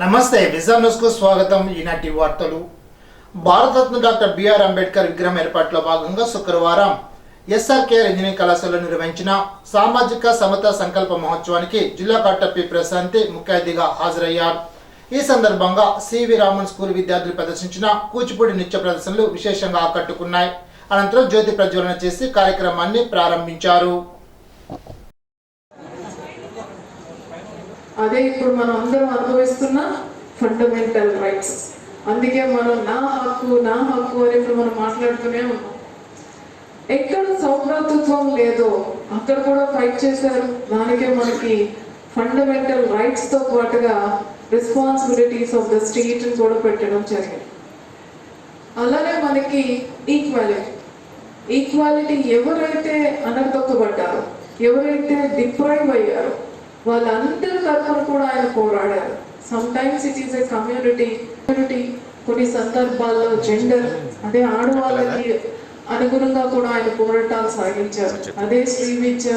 నమస్తే vision news కు స్వాగతం. ఈనాటి వార్తలు. భారతరత్న డాక్టర్ బిఆర్ అంబేద్కర్ విగ్రహం ఏర్పాటులో భాగంగా శుక్రవారం ఎస్ఆర్కేఆర్ ఇంజనీరింగ్ కళాశాలలో నిర్వహించిన సామాజిక సమత సంకల్ప మహోత్సవానికి జిల్లా కలెక్టర్ పి ప్రశాంతి ముఖ్య అతిథిగా హాజరయ్యారు. ఈ సందర్భంగా సివి రామన్ స్కూల్ విద్యార్థులు ప్రదర్శించిన కూచిపూడి నృత్య ప్రదర్శనలు విశేషంగా ఆకట్టుకున్నాయి. అనంతరం జ్యోతి ప్రజ్వలన చేసి కార్యక్రమాన్ని ప్రారంభించారు. అదే ఇప్పుడు మనం అందరం అనుభవిస్తున్న ఫండమెంటల్ రైట్స్. అందుకే మనం నా హక్కు అని ఇప్పుడు మనం మాట్లాడుతూనే ఉన్నాం. ఎక్కడ సౌభ్రాతృత్వం లేదో అక్కడ కూడా ఫైట్ చేశారు. దానికే మనకి ఫండమెంటల్ రైట్స్ తో పాటుగా రెస్పాన్సిబిలిటీస్ ఆఫ్ ద స్టేట్ కూడా పెట్టడం జరిగింది. అలానే మనకి ఈక్వాలిటీ ఎవరైతే అనర్థొక్కబడ్డారో, ఎవరైతే డిప్రైవ్ అయ్యారో వాళ్ళందరి తరఫున కూడా ఆయన పోరాడారు. Some times it is a community, కొన్ని సందర్భాల్లో జెండర్, అదే ఆడవాళ్ళకి అనుగుణంగా కూడా ఆయన పోరాటాలు సాగించారు. అదే స్త్రీ విద్య,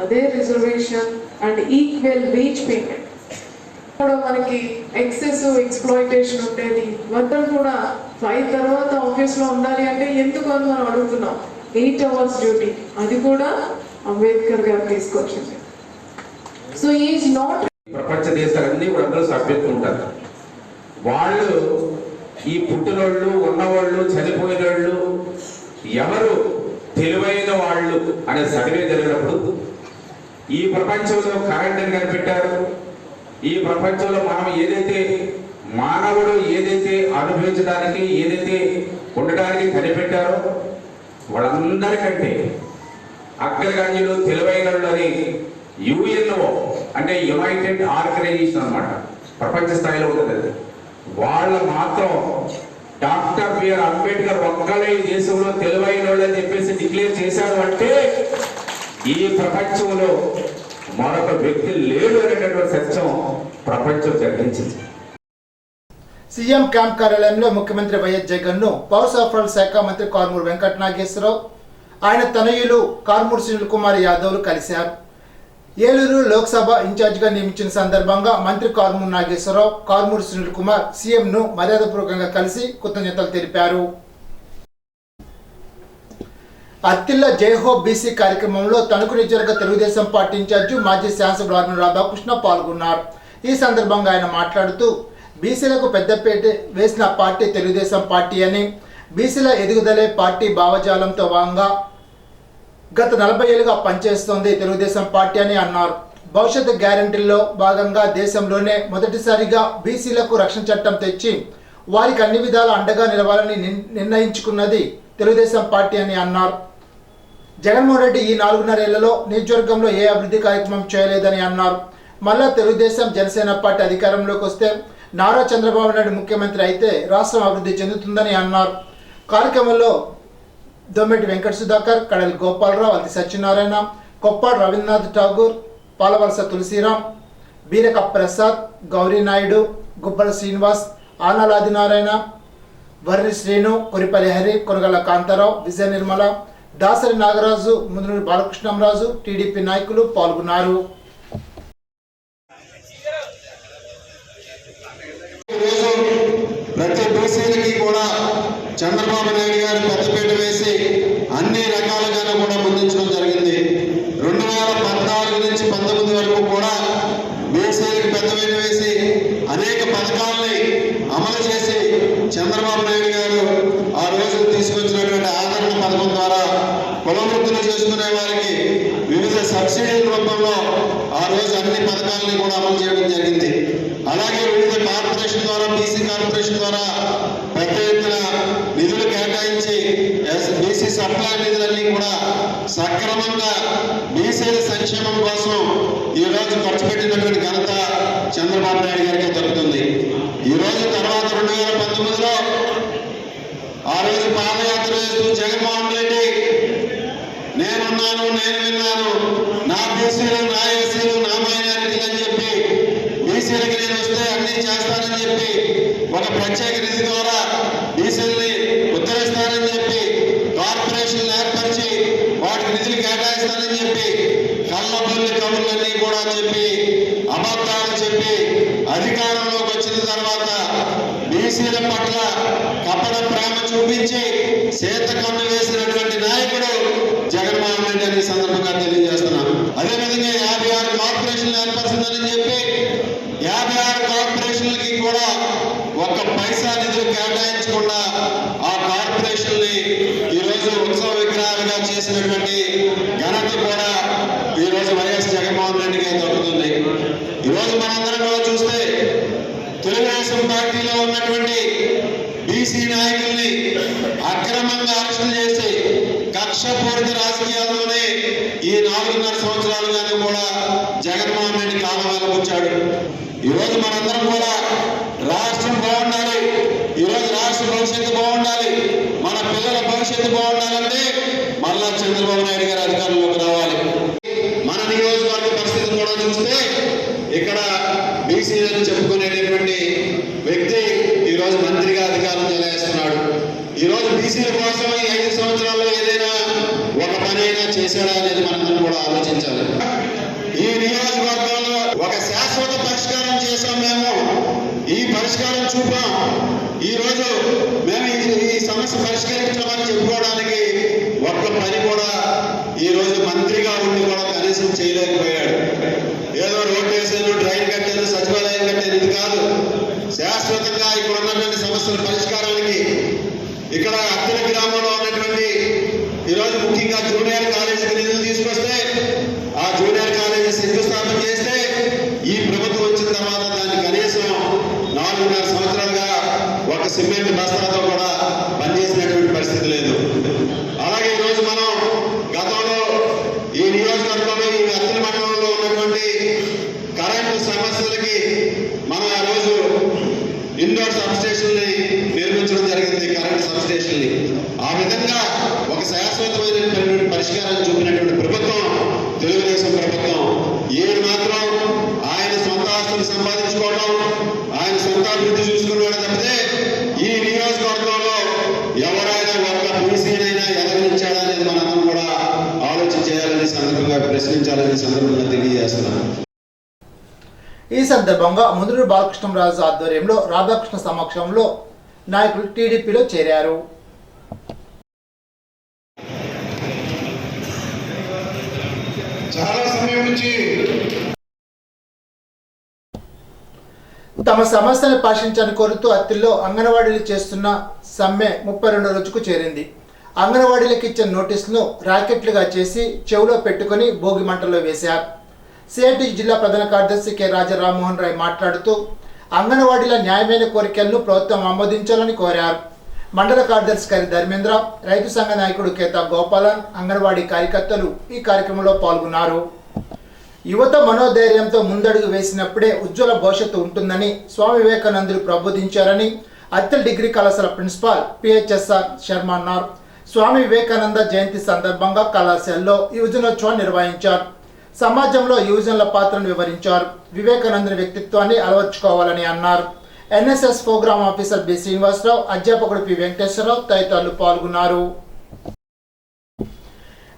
అదే reservation and equal wage payment. కూడా మనకి ఎక్సెసివ్ ఎక్స్ప్లాయిటేషన్ ఉండేది. వర్కర్ కూడా 5 తర్వాత ఆఫీస్ లో ఉండాలి అంటే ఎందుకు అని మనం అడుగుతున్నాం. 8 hours డ్యూటీ, అది కూడా అంబేద్కర్ గారు తీసుకొచ్చింది. సో ఈజ్ నాట్ ప్రపంచ దేశాలన్నీ కూడా అందరూ సభ్యత్వం ఉంటారు. వాళ్ళు ఈ పుట్టినోళ్ళు, ఉన్నవాళ్ళు, చనిపోయినోళ్ళు ఎవరు తెలివైన వాళ్ళు అనే సర్వే జరిగినప్పుడు ఈ ప్రపంచంలో కరెంట్ కనిపెట్టారు. ఈ ప్రపంచంలో మనం ఏదైతే మానవుడు ఏదైతే అనుభవించడానికి, ఏదైతే ఉండడానికి కనిపెట్టారో వాళ్ళందరికంటే అగ్రగణ్యులు, తెలివైన వాళ్ళు అని యుఎన్ఓ అంటే యునైటెడ్ ఆర్గనైజేషన్ అన్నమాట, ప్రపంచ స్థాయిలో ఉంటుంది. వాళ్ళ మాత్రం డాక్టర్ బిఆర్ అంబేద్కర్ ఒక్కలే ఈ దేశంలో తెలివైన వాళ్ళు అని చెప్పేసి డిక్లేర్ చేశారు అంటే ఈ ప్రపంచంలో మరొక వ్యక్తి లేడు అనేటటువంటి సత్యం ప్రపంచం జరిగించింది. సీఎం క్యాంప్ కార్యాలయంలో ముఖ్యమంత్రి వైఎస్ జగన్ ను పౌర సరఫరాల శాఖ మంత్రి కారుమూరి వెంకట నాగేశ్వరరావు, ఆయన తనయులు కారుమూరి సునీల్ కుమార్ యాదవ్లు కలిశారు. ఏలూరు లోక్సభ ఇన్ఛార్జిగా నియమించిన సందర్భంగా మంత్రి కారుమూరి నాగేశ్వరరావు, కారుమూరి సునీల్ కుమార్ సీఎం ను మర్యాదపూర్వకంగా కలిసి కృతజ్ఞతలు తెలిపారు. అత్తిల్ల జైహో బీసీ కార్యక్రమంలో తణుకు నియోజకవర్గ తెలుగుదేశం పార్టీ ఇన్ఛార్జి మాజీ శాసనసభ్యులు ఆర్మూరి రాధాకృష్ణ పాల్గొన్నారు. ఈ సందర్భంగా ఆయన మాట్లాడుతూ బీసీలకు పెద్దపేట వేసిన పార్టీ తెలుగుదేశం పార్టీ అని, బీసీల ఎదుగుదలే పార్టీ భావజాలంతో భాగంగా గత 40 ఏళ్లుగా పనిచేస్తోంది తెలుగుదేశం పార్టీ అని అన్నారు. భవిష్యత్తు గ్యారంటీల్లో భాగంగా దేశంలోనే మొదటిసారిగా బీసీలకు రక్షణ చట్టం తెచ్చి వారికి అన్ని విధాల అండగా నిలవాలని నిర్ణయించుకున్నది తెలుగుదేశం పార్టీ అని అన్నారు. జగన్మోహన్ రెడ్డి ఈ 4.5 ఏళ్లలో నియోజకవర్గంలో ఏ అభివృద్ధి కార్యక్రమం చేయలేదని అన్నారు. మళ్ళా తెలుగుదేశం జనసేన పార్టీ అధికారంలోకి వస్తే నారా చంద్రబాబు నాయుడు ముఖ్యమంత్రి అయితే రాష్ట్రం అభివృద్ధి చెందుతుందని అన్నారు. కార్యక్రమంలో దొమ్మెటి వెంకట సుధాకర్, కడలి గోపాలరావు, అతి సత్యనారాయణ, కొప్పాడు రవీంద్రనాథ్ ఠాగూర్, పాలవలస తులసిరాం, బీరక ప్రసాద్, గౌరీ నాయుడు, గుబ్బల శ్రీనివాస్, ఆనాల ఆదినారాయణ, వర్రి శ్రీను, కొరిపల్లి హరి, కొనగల కాంతారావు, విజయ నిర్మల, దాసరి నాగరాజు, ముందునూరి బాలకృష్ణంరాజు, టీడీపీ నాయకులు పాల్గొన్నారు. ప్రతి బీసీలకి కూడా చంద్రబాబు నాయుడు గారు పెద్దపీట వేసి అన్ని రకాలుగానే కూడా ముందుంచడం జరిగింది. 2014 నుంచి 19 వరకు కూడా బీసీలకు పెద్దపీట వేసి అనేక పథకాలని అమలు చేసి చంద్రబాబు నాయుడు గారు ఆ రోజు తీసుకొచ్చినటువంటి ఆదరణ పథకం ద్వారా కుల వృత్తులు చేసుకునే వారికి వివిధ సబ్సిడీల రూపంలో ఆ రోజు అన్ని పథకాలని కూడా అమలు చేయడం జరిగింది. అలాగే వివిధ కార్పొరేషన్ ద్వారా, బీసీ కార్పొరేషన్ ద్వారా పెద్ద ఎత్తున నిధులు కేటాయించి బీసీ సప్లై నిధులన్నీ కూడా సక్రమంగా బీసీల సంక్షేమం కోసం ఈ రోజు ఖర్చు పెట్టినటువంటి ఘనత చంద్రబాబు నాయుడు గారికి దొరుకుతుంది. ఈ రోజు తర్వాత 2019లో ఆ రోజు పాదయాత్ర చేస్తూ జగన్మోహన్ రెడ్డి నేనున్నాను, నేను విన్నాను, నా బీసీలు, నా ఎస్సీలు, నా మైనారిటీలు అని చెప్పి బీసీలకి నేను వస్తే అన్ని చేస్తానని చెప్పి ఒక ప్రత్యేక నిధి ద్వారా బీసీలని ఉత్తరిస్తానని చెప్పి కార్పొరేషన్లు ఏర్పరిచి వాటికి నిధులు కేటాయిస్తానని చెప్పి కళ్ళబొల్లి కబుర్లన్నీ కూడా చెప్పి అబద్ధాలు చెప్పి అధికారంలోకి వచ్చిన తర్వాత బీసీల పట్ల కపట ప్రేమ చూపించి చేత కన్ను వేసినటువంటి నాయకుడు జగన్మోహన్ రెడ్డి అని సందర్భంగా తెలియజేస్తున్నాను. అదేవిధంగా 56 కార్పొరేషన్లు ఏర్పరుస్తుందని చెప్పి 56 కార్పొరేషన్లకి కూడా ఒక్క పైసా నిధులు కేటాయించకుండా ఆ కార్పొరేషన్ని ఈరోజు ఉత్సవ విగ్రహాలుగా చేసినటువంటి ఘనత కూడా ఈరోజు వైఎస్ జగన్మోహన్ రెడ్డికి దొరుకుతుంది. ఈరోజు మనందరం కూడా చూస్తే తెలుగుదేశం పార్టీలో ఉన్నటువంటి బీసీ నాయకుల్ని అక్రమంగా అరెస్టు చేసి కక్షపూరిత రాజకీయాల్లోనే ఈ 4.5 సంవత్సరాలుగానే కూడా జగన్మోహన్ రెడ్డి కాలం వెలబుచ్చాడు. ఈరోజు మనందరం కూడా రాష్ట్రం బాగుండాలి, ఈరోజు రాష్ట్ర భవిష్యత్తు బాగుండాలి, మన పిల్లల భవిష్యత్తు బాగుండాలంటే మళ్ళా చంద్రబాబు నాయుడు గారు అధికారంలోకి రావాలి. మన నియోజకవర్గ పరిస్థితి కూడా చూస్తే ఇక్కడ బీసీలను చెప్పుకునేటటువంటి వ్యక్తి ఈరోజు మంత్రిగా అధికారం చెలాయిస్తున్నాడు. ఈరోజు బీసీల కోసం ఈ 5 సంవత్సరాల్లో ఏదైనా ఒక పని అయినా చేశాడా అనేది మనందరం కూడా ఆలోచించాలి. ఈ నియోజకవర్గంలో ఒక శాశ్వత పరిష్కారం చేశాం, మేము ఈ పరిష్కారం చూపాం. ఈరోజు మేము ఈ సమస్య పరిష్కరించామని చెప్పుకోవడానికి ఒక్క పని కూడా ఈరోజు మంత్రిగా ఉండి కూడా కనీసం చేయలేకపోయాడు. ఏదో రోడ్డు వేసాను, డ్రైన్ కట్టాను, సచివాలయం కట్టాను, ఇది కాదు. శాశ్వతంగా ఇక్కడ ఉన్నటువంటి సమస్యల పరిష్కారానికి ఇక్కడ అత్తిలి గ్రామంలో ఉన్నటువంటి ఈరోజు ముఖ్యంగా జూనియర్ కాలేజీకి నిధులు తీసుకొస్తే ఆ జూనియర్ కాలేజీ శంకుస్థాపన చేస్తే ఈ ప్రభుత్వం వచ్చిన తర్వాత దాన్ని కనీసం 4.5 సంవత్సరాలుగా ఒక సిమెంట్ బస్తాతో కూడా పనిచేసినటువంటి పరిస్థితి లేదు. అలాగే ఈరోజు మనం గతంలో ఈ నియోజకవర్గంలో ఈ అత్తిలి మండలంలో ఉన్నటువంటి కరెంటు సమస్యలకి మనం ఆ రోజు ఇండోర్ సబ్ స్టేషన్ని నిర్మించడం జరిగింది, కరెంట్ సబ్ స్టేషన్ని. ఆ విధంగా ఒక శాశ్వతమైనటువంటి పరిష్కారాన్ని చూపినటువంటి ప్రభుత్వం తెలుగుదేశం ప్రభుత్వం. ఏడు మాత్రం ఆయన సొంత ఆస్తులు సంపాదించుకోవడం, ఆయన సొంత అభివృద్ధి చూసుకున్నాడు తప్పితే ఈ నియోజకవర్గంలో ఎవరైనా ఒక్క బీసీనైనా ఎదగనించాడా అనేది మనం కూడా ఆలోచన చేయాలని సందర్భంగా ప్రశ్నించాలని సందర్భంగా తెలియజేస్తున్నాను. ఈ సందర్భంగా ముందూరు బాలకృష్ణరాజు ఆధ్వర్యంలో రాధాకృష్ణ సమక్షంలో నాయకులు టీడీపీలో చేరారు. చాలా సమయం నుంచి తమ సమస్యను పరిశీలించాలని కోరుతూ అత్తిల్లో అంగన్వాడీలు చేస్తున్న సమ్మె 32వ రోజుకు చేరింది. అంగన్వాడీలకు ఇచ్చిన నోటీసులను రాకెట్లుగా చేసి చెవులో పెట్టుకుని భోగి మంటల్లో వేశారు. సిఐటి జిల్లా ప్రధాన కార్యదర్శి కె రాజా రామ్మోహన్ రాయ్ మాట్లాడుతూ అంగన్వాడీల న్యాయమైన కోరికలను ప్రభుత్వం ఆమోదించాలని కోరారు. మండల కార్యదర్శి కరి ధర్మేంద్ర, రైతు సంఘ నాయకుడు కేతా గోపాలన్, అంగన్వాడీ కార్యకర్తలు ఈ కార్యక్రమంలో పాల్గొన్నారు. యువత మనోధైర్యంతో ముందడుగు వేసినప్పుడే ఉజ్వల భవిష్యత్తు ఉంటుందని స్వామి వివేకానందులు ప్రబోధించారని అత్తిలి డిగ్రీ కళాశాల ప్రిన్సిపాల్ పిహెచ్ఎస్ఆర్ శర్మ అన్నారు. స్వామి వివేకానంద జయంతి సందర్భంగా కళాశాలలో యువజనోత్సవాన్ని నిర్వహించారు. సమాజంలో యువజనుల పాత్రను వివరించారు. వివేకానందుని వ్యక్తిత్వాన్ని అలవర్చుకోవాలని అన్నారు. NSS programme officer B Srinivasarao, అధ్యాపకుడు పి వెంకటేశ్వరరావు తదితరులు పాల్గొన్నారు.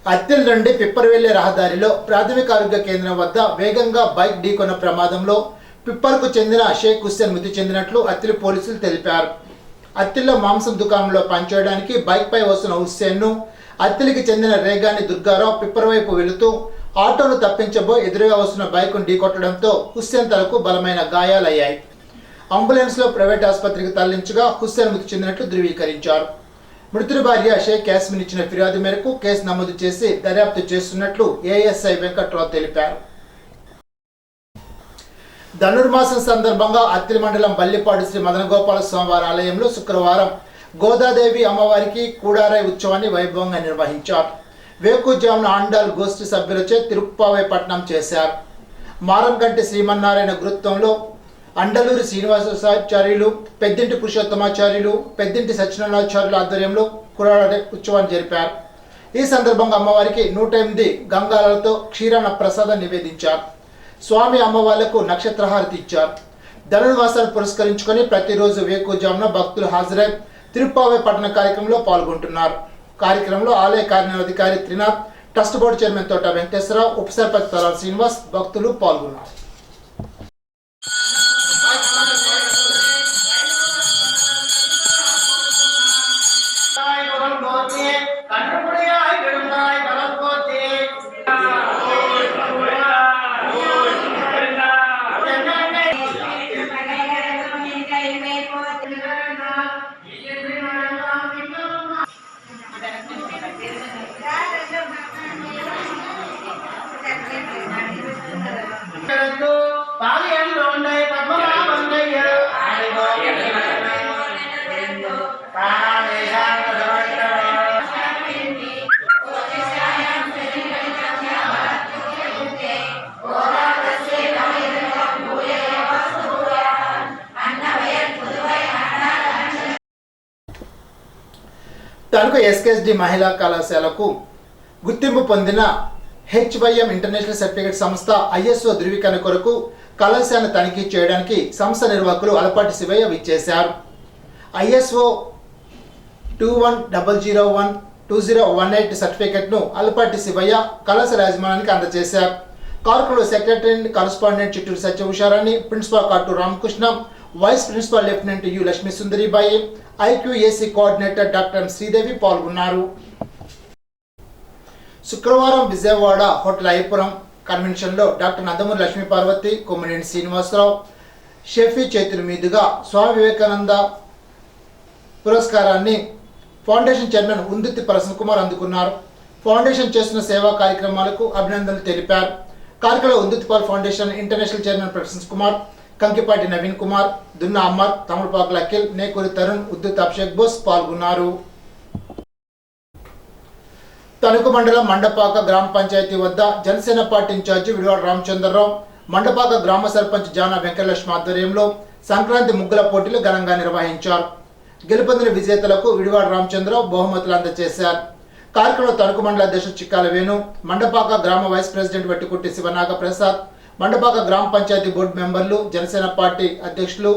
అత్తిలి నుండి పిప్పర్వెల్లి రహదారిలో ప్రాథమిక ఆరోగ్య కేంద్రం వద్ద వేగంగా బైక్ ఢీకొన్న ప్రమాదంలో పిప్పర్కు చెందిన షేక్ హుస్సేన్ మృతి చెందినట్లు అత్తిలి పోలీసులు తెలిపారు. అత్తిలిలో మాంసం దుకాణంలో పనిచేయడానికి బైక్పై వస్తున్న హుస్సేన్ను అత్తిలికి చెందిన రేగాని దుర్గారావు పిప్పర్ వైపు వెళుతూ ఆటోను తప్పించబోయి ఎదురుగా వస్తున్న బైక్ను ఢీకొట్టడంతో హుస్సేన్ తలకు బలమైన గాయాలయ్యాయి. అంబులెన్స్లో ప్రైవేట్ ఆసుపత్రికి తరలించగా హుస్సేన్ మృతి చెందినట్లు ధృవీకరించారు. మృతుడి భార్య షేక్ యాస్మిన్ ఇచ్చిన ఫిర్యాదు మేరకు కేసు నమోదు చేసి దర్యాప్తు చేస్తున్నట్లు ఏఎస్ఐ వెంకట్రావు తెలిపారు. ధనుర్మాసం సందర్భంగా అత్తిలి మండలం బల్లిపాడు శ్రీ మదనగోపాల స్వామివారి ఆలయంలో శుక్రవారం గోదాదేవి అమ్మవారికి కూడారాయి ఉత్సవాన్ని వైభవంగా నిర్వహించారు. వేకుజామున ఆండాల్ గోష్ఠి సభ్యులచే తిరుప్పావై పట్నం చేశారు. మారంగంటి శ్రీమన్నారాయణ గురుత్వంలో అండలూరి శ్రీనివాసాచార్యులు, పెద్దింటి పురుషోత్తమాచార్యులు, పెద్దింటి సత్యనారాయణాచార్యుల ఆధ్వర్యంలో కూడారాయి ఉత్సవాన్ని జరిపారు. ఈ సందర్భంగా అమ్మవారికి 108 గంగాలతో క్షీరాన్న ప్రసాదం నివేదించారు. స్వామి అమ్మవార్లకు నక్షత్రహారతి ఇచ్చారు. ధనుర్మాసాన్ని పురస్కరించుకొని ప్రతిరోజు వేకుజామున భక్తులు హాజరై తిరుప్పావై పట్టణ కార్యక్రమంలో పాల్గొంటున్నారు. కార్యక్రమంలో ఆలయ కార్యనిర్వహణాధికారి త్రినాథ్, ట్రస్ట్ బోర్డు చైర్మన్ తోట వెంకటేశ్వరరావు, ఉప సర్పంచ్ తలాల శ్రీనివాస్, భక్తులు పాల్గొన్నారు. తణుకు ఎస్కేఎస్డి మహిళా కళాశాలకు గుర్తింపు పొందిన HYM ఇంటర్నేషనల్ సర్టిఫికేట్ సంస్థ ISO ధృవీకరణ కొరకు కళాశాలను తనిఖీ చేయడానికి సంస్థ నిర్వాహకులు అలపాటి శివయ్య విచ్చేశారు. ISO 2100120118 సర్టిఫికేట్ను అలపాటి శివయ్య కళాశాల యాజమాన్యానికి అందజేశారు. కార్యక్రమంలో secretary and correspondent Chitturu Satyabhusharani, principal Katuru Ramakrishna, vice principal lieutenant U Lakshmi Sundaribai, IQAC coordinator doctor M Sridevi పాల్గొన్నారు. శుక్రవారం విజయవాడ హోటల్ అయ్యపురం కన్వెన్షన్లో డాక్టర్ నందమూరి లక్ష్మీ పార్వతి, కొమ్మినేని శ్రీనివాసరావు, షెఫీ చేతుల మీదుగా స్వామి వివేకానంద పురస్కారాన్ని ఫౌండేషన్ చైర్మన్ ఉందుతి ప్రసన్న కుమార్ అందుకున్నారు. ఫౌండేషన్ చేస్తున్న సేవా కార్యక్రమాలకు అభినందనలు తెలిపారు. కార్యక్రమంలో ఉందుతిపాల్ foundation international chairman Prasanna Kumar, Kankipati Naveen Kumar, Dunna Amar, Tamilapakula Akhil, Nekuri Tarun, ఉద్దుత్ Abhishek Bose పాల్గొన్నారు. తణుకు మండలం మండపాక గ్రామ పంచాయతీ వద్ద జనసేన పార్టీ ఇన్ఛార్జి విడివాడ రామచంద్రరావు, మండపాక గ్రామ సర్పంచ్ జానా వెంకటలక్ష్మి ఆధ్వర్యంలో సంక్రాంతి ముగ్గుల పోటీలు ఘనంగా నిర్వహించారు. గెలుపొందిన విజేతలకు విడివాడ రామచంద్రరావు బహుమతులు అందజేశారు. కార్యక్రమంలో తణుకు మండల అధ్యక్షుడు చిక్కాల వేణు, మండపాక గ్రామ వైస్ ప్రెసిడెంట్ వట్టికుట్టి శివనాగ ప్రసాద్, మండపాక గ్రామ పంచాయతీ బోర్డు మెంబర్లు, జనసేన పార్టీ అధ్యక్షులు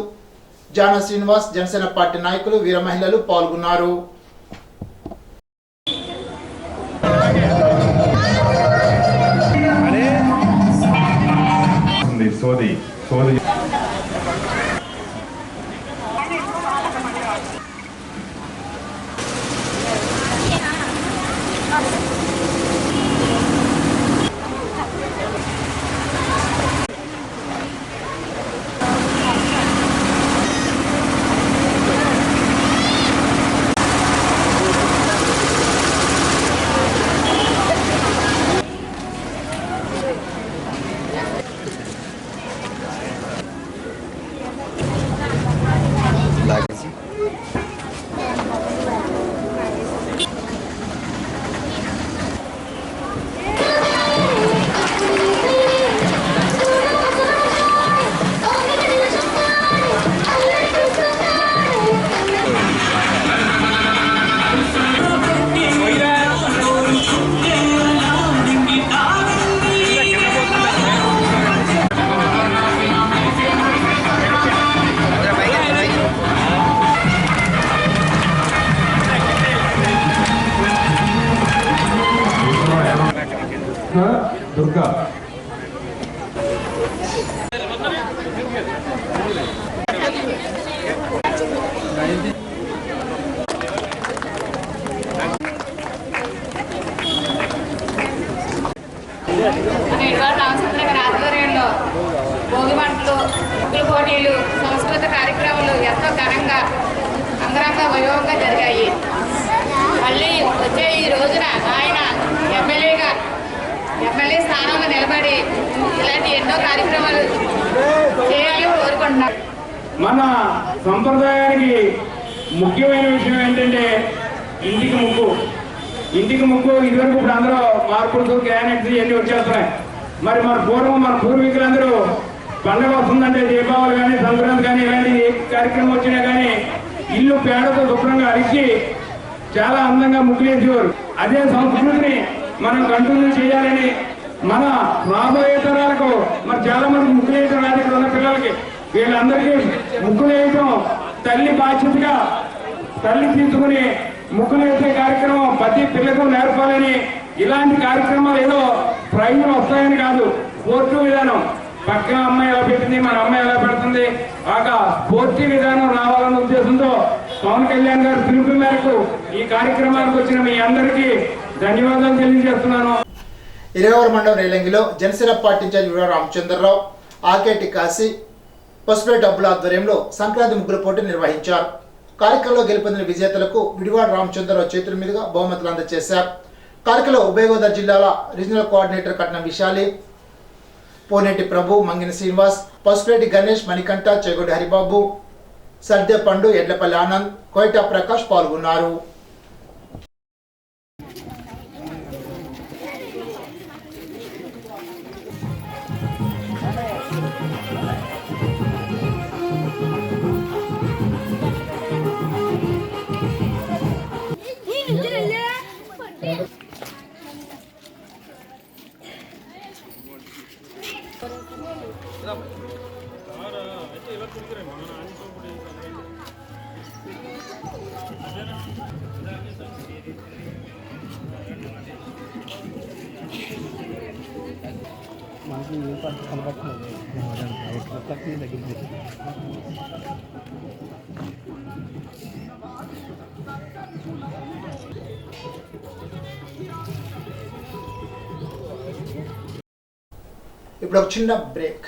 జానా శ్రీనివాస్, జనసేన పార్టీ నాయకులు, వీర మహిళలు పాల్గొన్నారు. సోది దుర్గా ఆధ్వర్యంలో భోగి మంటలు, ముగ్గుల పోటీలు, సంస్కృత కార్యక్రమాలు ఎంతో ఘనంగా అంగరంగ వైభవంగా జరిగాయి. మళ్ళీ వచ్చే ఈ రోజున ఆయన ఎమ్మెల్యే స్థానంలో నిలబడి ఇలాంటి ఎన్నో కార్యక్రమాలు చేయాలని కోరుకుంటున్నాం. మన సంప్రదాయానికి ముఖ్యమైన విషయం ఏంటంటే ఇంటికి ముగ్గు ఇదివరకు ఇప్పుడు అందరూ మార్పులు, గ్రానైట్స్ ఇవన్నీ వచ్చేస్తున్నాయి. మరి మన పూర్వీకులందరూ పండుగ వస్తుందంటే దీపావళి కానీ, సంక్రాంతి కానీ, ఇలాంటి కార్యక్రమం వచ్చినా కానీ ఇల్లు పేడతో శుభ్రంగా అరిచి చాలా అందంగా ముగ్గులు వేసేవారు. అదే సంస్కృతిని మనం కంటిన్యూ చేయాలని మన రాబోయే తరాలకు మరి చాలా మంది ముగ్గులు వేయటం రాదు. ఇక్కడ ఉన్న పిల్లలకి వీళ్ళందరికీ ముగ్గులు వేయటం తల్లి బాధ్యతగా తల్లి తీసుకుని ముగ్గులు వేసే కార్యక్రమం ప్రతి పిల్లకు నేర్పాలని, ఇలాంటి కార్యక్రమాలు ఏదో ప్రైజులు వస్తాయని కాదు, స్ఫూర్తి విధానం పక్కన అమ్మాయి ఎలా పెట్టింది, మన అమ్మాయి ఎలా పెడుతుంది, ఒక స్ఫూర్తి విధానం రావాలన్న ఉద్దేశంతో పవన్ కళ్యాణ్ గారు పిలుపు మేరకు ఈ కార్యక్రమానికి వచ్చిన మీ అందరికీ ధన్యవాదాలు తెలియజేస్తున్నాను. ఇరవై మండలం రేలంగిలో జనసేన పార్టీ ఇన్ఛార్జి విడివాడ రామచంద్రరావు, ఆకేటి కాశీ, పసుపుల డబ్బుల ఆధ్వర్యంలో సంక్రాంతి ముగ్గుల పోటీ నిర్వహించారు. కార్యక్రమంలో గెలుపొందిన విజేతలకు విడివాడ రామచంద్రరావు చేతుల మీదుగా బహుమతులు అందజేశారు. కార్యక్రమంలో ఉభయ గోదావరి జిల్లాల రీజనల్ కోఆర్డినేటర్ కట్నం విశాలి, పోనేటి ప్రభు, మంగిన శ్రీనివాస్, పసుపులేటి గణేష్, మణికంఠ, చెగొడి హరిబాబు, సర్దే పండు, ఎడ్లపల్లి ఆనంద్, కోయిటా ప్రకాష్ పాల్గొన్నారు. మనకి ఏ పంట కనబట్టలేదు దగ్గర ఇప్పుడు ఒక చిన్న బ్రేక్.